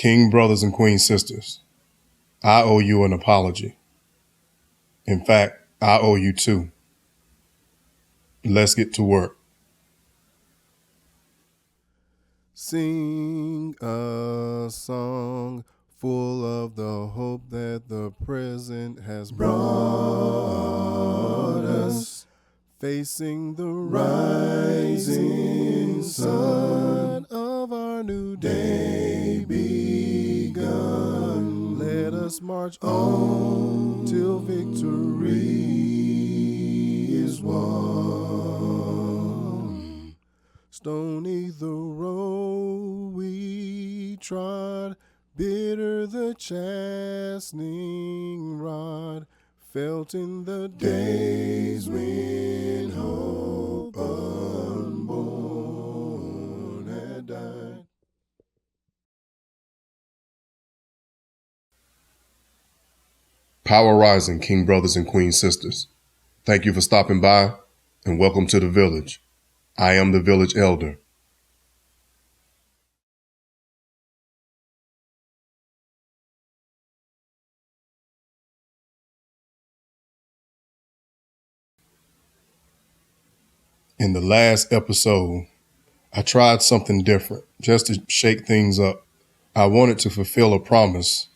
King brothers and queen sisters, I owe you an apology. In fact, I owe you two. Let's get to work. Sing a song full of the hope that the present has brought us, facing the rising sun of our new day begun. Let us march on till victory is won. Stony the road we trod, bitter the chastening rod, felt in the days when hope unborn had died. Power rising, King brothers and queen sisters. Thank you for stopping by and welcome to the village. I am the village elder. In the last episode, I tried something different just to shake things up. I wanted to fulfill a promise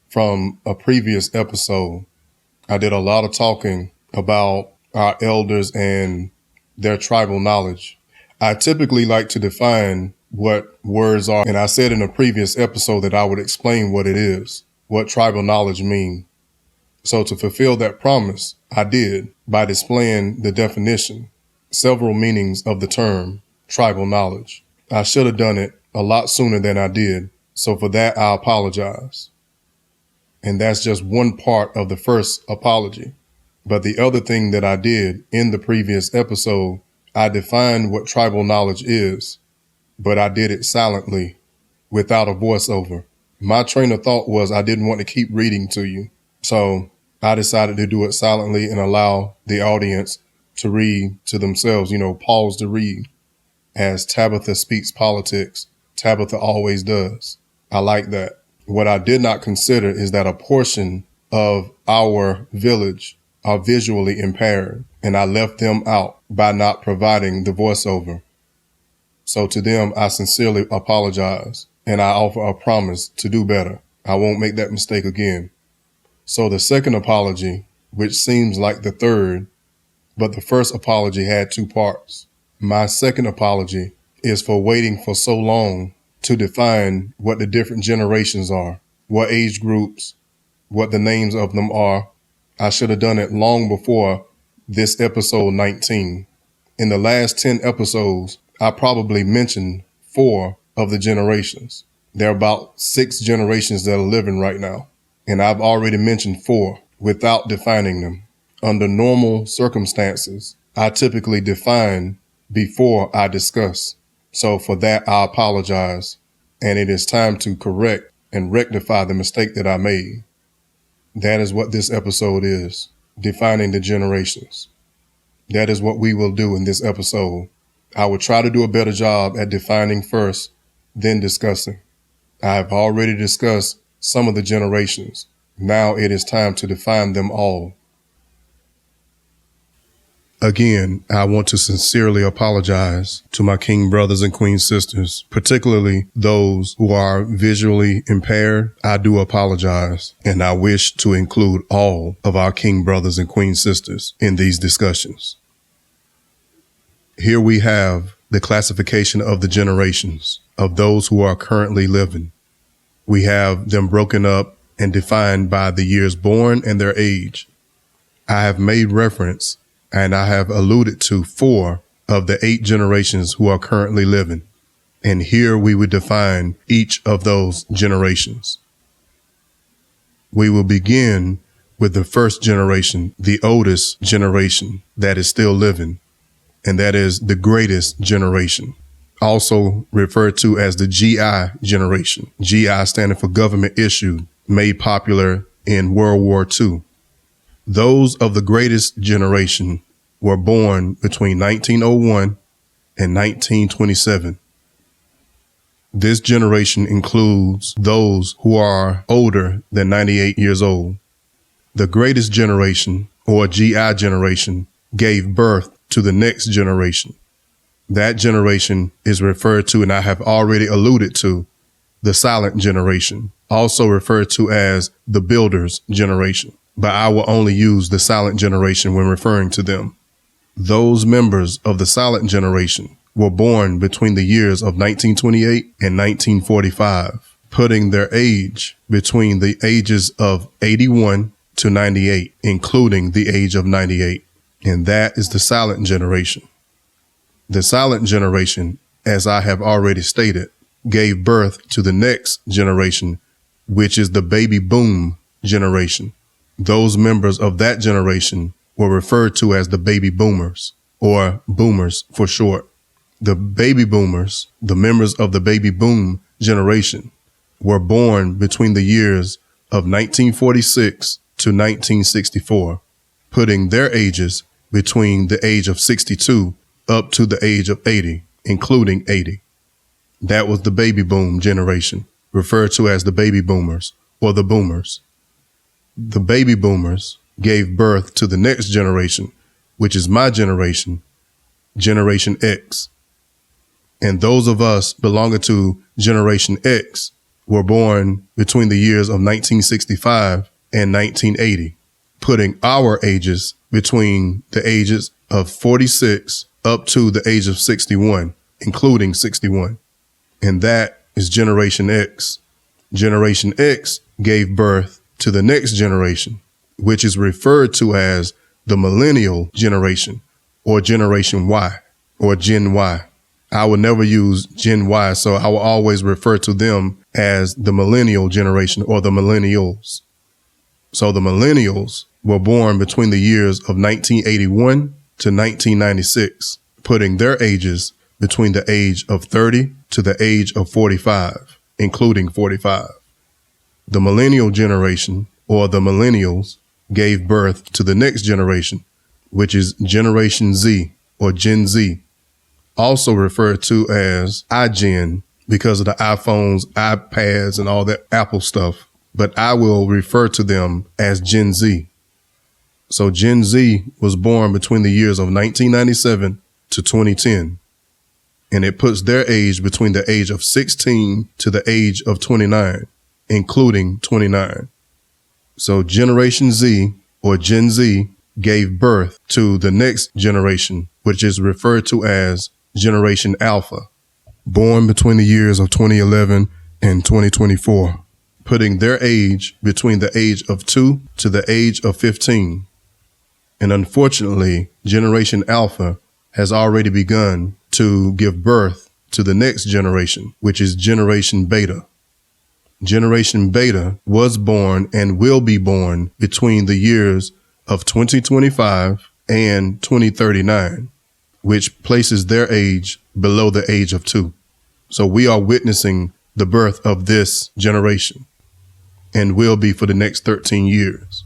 from a previous episode. I did a lot of talking about our elders and their tribal knowledge. I typically like to define what words are, and I said in a previous episode that I would explain what it is, what tribal knowledge means. So to fulfill that promise, I did by displaying the definition, several meanings of the term tribal knowledge. I should have done it a lot sooner than I did, so for that I apologize. And that's just one part of the first apology. But the other thing that I did in the previous episode, I defined what tribal knowledge is, but I did it silently without a voiceover. My train of thought was I didn't want to keep reading to you. So I decided to do it silently and allow the audience to read to themselves, pause to read. As Tabitha speaks politics, Tabitha always does. I like that. What I did not consider is that a portion of our village are visually impaired, and I left them out by not providing the voiceover. So to them, I sincerely apologize, and I offer a promise to do better. I won't make that mistake again. So the second apology, which seems like the third, but the first apology had two parts. My second apology is for waiting for so long to define what the different generations are, what age groups, what the names of them are. I should have done it long before this episode 19. In the last 10 episodes, I probably mentioned 4 of the generations. There are about 6 generations that are living right now, and I've already mentioned 4 without defining them. Under normal circumstances, I typically define before I discuss. So for that, I apologize, and it is time to correct and rectify the mistake that I made. That is what this episode is, defining the generations. That is what we will do in this episode. I will try to do a better job at defining first, then discussing. I have already discussed some of the generations. Now it is time to define them all. Again, I want to sincerely apologize to my king brothers and queen sisters, particularly those who are visually impaired. I do apologize, and I wish to include all of our king brothers and queen sisters in these discussions. Here we have the classification of the generations of those who are currently living. We have them broken up and defined by the years born and their age. I have made reference and I have alluded to 4 of the 8 generations who are currently living. And here we would define each of those generations. We will begin with the first generation, the oldest generation that is still living, and that is the greatest generation, also referred to as the GI generation. GI standing for government issued, made popular in World War II. Those of the greatest generation were born between 1901 and 1927. This generation includes those who are older than 98 years old. The greatest generation, or GI generation, gave birth to the next generation. That generation is referred to, and I have already alluded to, the silent generation, also referred to as the builder's generation. But I will only use the silent generation when referring to them. Those members of the silent generation were born between the years of 1928 and 1945, putting their age between the ages of 81 to 98, including the age of 98. And that is the silent generation. The silent generation, as I have already stated, gave birth to the next generation, which is the baby boom generation. Those members of that generation were referred to as the baby boomers, or boomers for short. The baby boomers, the members of the baby boom generation, were born between the years of 1946 to 1964, putting their ages between the age of 62 up to the age of 80, including 80. That was the baby boom generation, referred to as the baby boomers or the boomers. The baby boomers gave birth to the next generation, which is my generation, Generation X. And those of us belonging to Generation X were born between the years of 1965 and 1980, putting our ages between the ages of 46 up to the age of 61, including 61. And that is Generation X. Generation X gave birth to the next generation, which is referred to as the millennial generation, or Generation Y, or Gen Y. I will never use Gen Y, so I will always refer to them as the millennial generation, or the millennials. So the millennials were born between the years of 1981 to 1996, putting their ages between the age of 30 to the age of 45, including 45. The millennial generation, or the millennials, gave birth to the next generation, which is Generation Z, or Gen Z, also referred to as iGen because of the iPhones, iPads, and all that Apple stuff. But I will refer to them as Gen Z. So Gen Z was born between the years of 1997 to 2010. And it puts their age between the age of 16 to the age of 29, including 29. So Generation Z, or Gen Z, gave birth to the next generation, which is referred to as Generation Alpha, born between the years of 2011 and 2024, putting their age between the age of 2 to the age of 15. And unfortunately, Generation Alpha has already begun to give birth to the next generation, which is Generation Beta. Generation Beta was born and will be born between the years of 2025 and 2039, which places their age below the age of 2. So we are witnessing the birth of this generation, and will be for the next 13 years.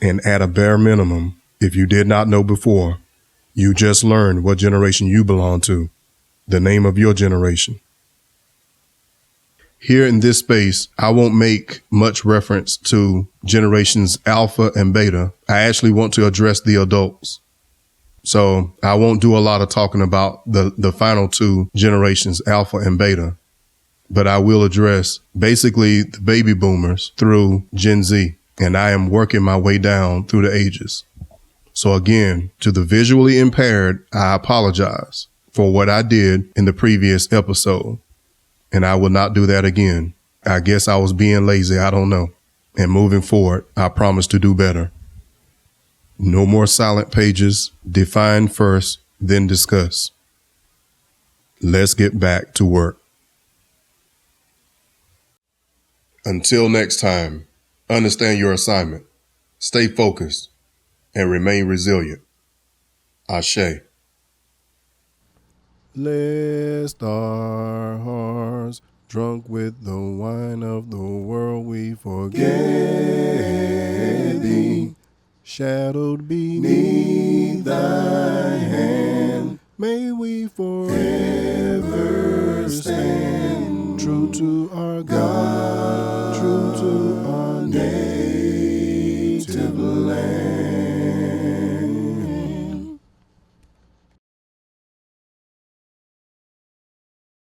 And at a bare minimum, if you did not know before, you just learned what generation you belong to, the name of your generation. Here in this space, I won't make much reference to generations Alpha and Beta. I actually want to address the adults. So I won't do a lot of talking about the final two generations, Alpha and Beta, but I will address basically the baby boomers through Gen Z. And I am working my way down through the ages. So again, to the visually impaired, I apologize for what I did in the previous episode. And I will not do that again. I guess I was being lazy. I don't know. And moving forward, I promise to do better. No more silent pages. Define first, then discuss. Let's get back to work. Until next time, understand your assignment, stay focused, and remain resilient. Ashe. Lest our hearts, drunk with the wine of the world, we forget thee, shadowed beneath thy hand, May we forever stand true to our God, true to our native land.